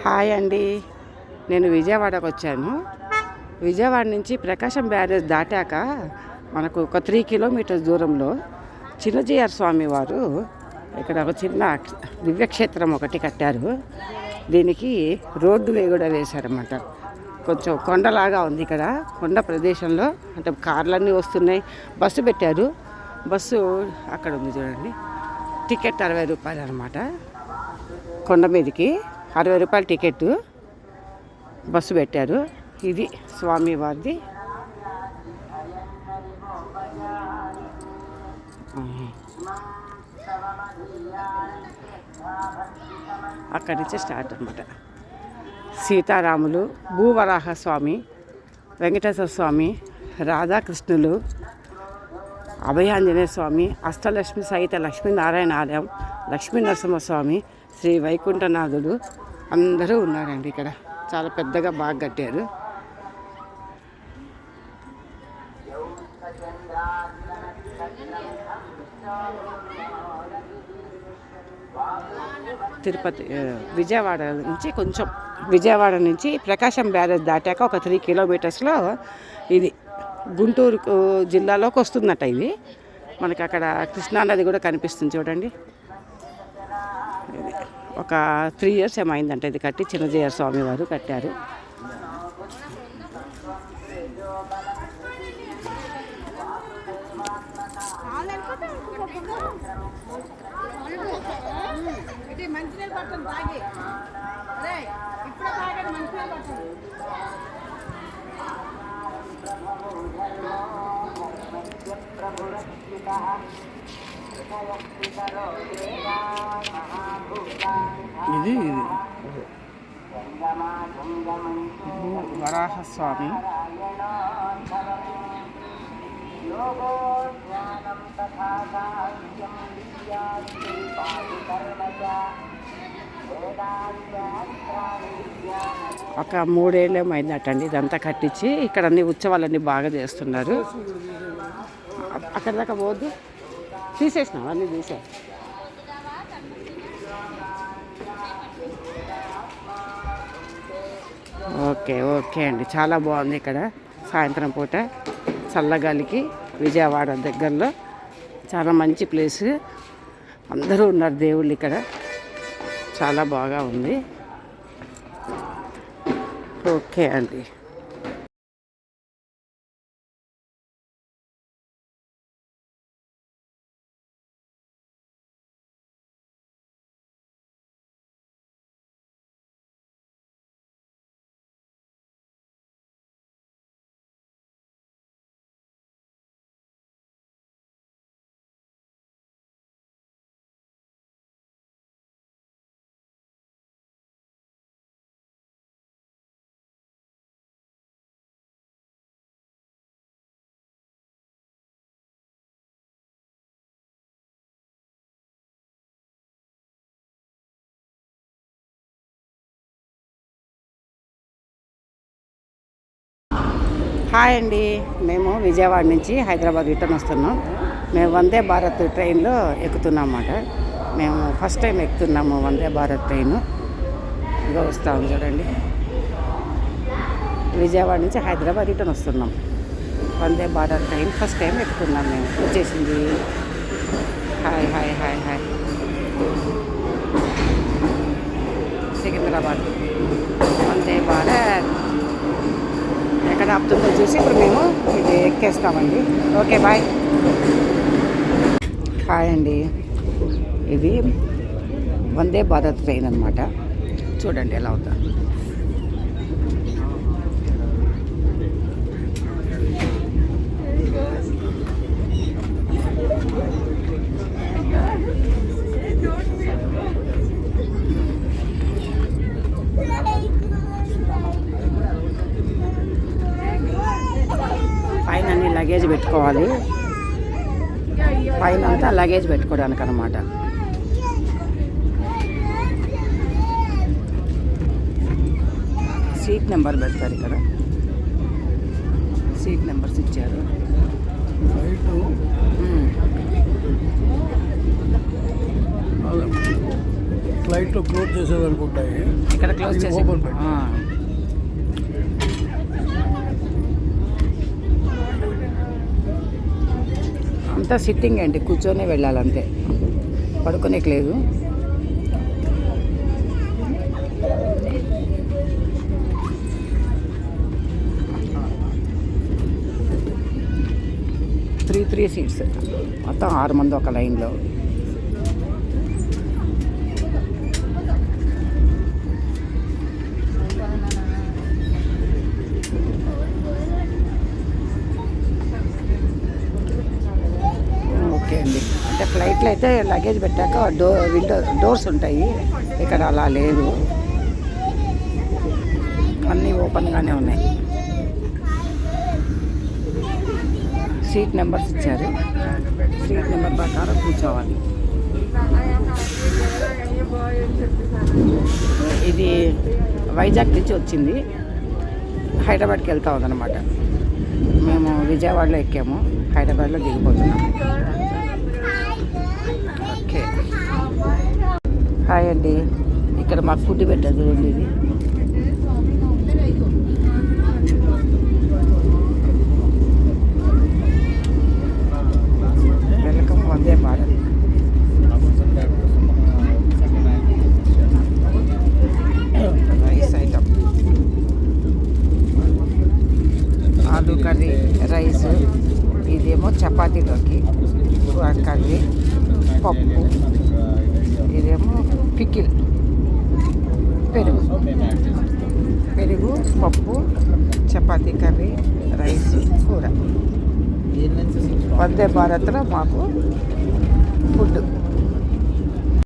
Hi అండి, నేను విజయవాడకు వచ్చాను. విజయవాడ నుంచి ప్రకాశం బ్యారేజ్ దాటాక మనకు ఒక 3 కిలోమీటర్స్ దూరంలో చిన్నజీఆర్ స్వామి వారు ఇక్కడ ఒక చిన్న దివ్యక్షేత్రం ఒకటి కట్టారు. దీనికి రోడ్డు కూడా వేశారన్నమాట. కొంచెం కొండలాగా ఉంది ఇక్కడ. కొండ ప్రదేశంలో అంటే కార్లన్నీ వస్తున్నాయి. బస్సు పెట్టారు. బస్సు అక్కడ ఉంది చూడండి. టికెట్ 60 రూపాయలు అన్నమాట. కొండ మీదకి 60 రూపాయల టికెట్ బస్సు పెట్టారు. ఇది స్వామివారిది. అక్కడి నుంచి స్టార్ట్ అన్నమాట. సీతారాములు, భూవరాహ స్వామి, వెంకటేశ్వర స్వామి, రాధాకృష్ణులు, అభయాంజనేయ స్వామి, అష్టలక్ష్మి సహిత లక్ష్మీనారాయణ ఆలయం, లక్ష్మీ నరసింహస్వామి, శ్రీ వైకుంఠనాథుడు అందరూ ఉన్నారండి ఇక్కడ. చాలా పెద్దగా బాగా కట్టారు. తిరుపతి విజయవాడ నుంచి ప్రకాశం బ్యారేజ్ దాటాక ఒక 3 కిలోమీటర్స్లో ఇది గుంటూరు జిల్లాలోకి వస్తుందట. ఇది మనకి అక్కడ కృష్ణానది కూడా కనిపిస్తుంది చూడండి. ఒక 3 years ఏమైందంట ఇది కట్టి. చిన్నజీఆర్ స్వామి వారు కట్టారు. ఇది వరాహస్వామి. ఒక 3 ఏళ్ళు ఏమైందటండి ఇదంతా కట్టించి. ఇక్కడ అన్ని ఉత్సవాలన్నీ బాగా చేస్తున్నారు. అక్కడ దాకా పోవద్దు, తీసేసినాం అన్నీ తీసే. ఓకే అండి, చాలా బాగుంది ఇక్కడ. సాయంత్రం పూట చల్లగాలికి విజయవాడ దగ్గరలో చాలా మంచి ప్లేసు. అందరూ ఉన్నారు దేవుళ్ళు ఇక్కడ. చాలా బాగా ఉంది. ఓకే అండి. హాయ్ అండి, మేము విజయవాడ నుంచి హైదరాబాద్ రిటర్న్ వస్తున్నాం. మేము వందే భారత్ ట్రైన్లో ఎక్కుతున్నాం అన్నమాట. మేము first time ఎక్కుతున్నాము Vande Bharat train. ఇదిగో వస్తాము చూడండి. విజయవాడ నుంచి హైదరాబాద్ రిటర్న్ వస్తున్నాం. Vande Bharat train first time ఎక్కుతున్నాం. మేము వచ్చేసింది. హాయ్ సికింద్రాబాద్ వందే భారత్ ఎక్కడ ఆపుతుందో చూసి ఇప్పుడు మేము ఇది ఎక్కేస్తామండి. Okay bye. హాయ్ అండి, ఇది వందే భారత్ ట్రైన్ అన్నమాట. చూడండి ఎలా ఉందా. పైన అన్ని లగేజ్ పెట్టుకోవాలి. పైన అంతా లగేజ్ పెట్టుకోవడానికి అన్నమాట. సీట్ నెంబర్ పెడతారు ఇక్కడ. సీట్ నెంబర్స్ ఇచ్చారు. ఫ్లైట్లో క్లోజ్ చేసేదానికి ఉంటాయి. ఇక్కడ క్లోజ్ ఇది చేసి open పెట్టు. అంతా సిట్టింగ్ అండి, కూర్చొని వెళ్ళాలంతే, పడుకోనేకి లేదు. త్రీ సీట్స్, మొత్తం 6 మంది ఒక లైన్లో. ఓకే అండి. అంటే ఫ్లైట్లో అయితే లగేజ్ పెట్టాక డోర్స్ ఉంటాయి, ఇక్కడ అలా లేదు, అన్నీ ఓపెన్గానే ఉన్నాయి. సీట్ నెంబర్స్ ఇచ్చారు, సీట్ నెంబర్ ప్రకారం కూర్చోవాలి. ఇది వైజాగ్ నుంచి వచ్చింది, హైదరాబాద్కి వెళ్తా ఉందన్నమాట. మేము విజయవాడలో ఎక్కాము, హైదరాబాద్లో దిగిపోతున్నాము. ఓకే, హాయ్ అండి. ఇక్కడ మాకు ఫుడ్ పెట్టారు చూడండి, ఇది welcome Vande Bharat. Rice item, aloo curry, rice, ఇదేమో చపాతీలోకి కర్రీ, పప్పు, ఇదేమో పికిల్, పెరుగు, పప్పు, చపాతీ కర్రీ, రైస్, కూర. వందే భారత్లో మాకు ఫుడ్.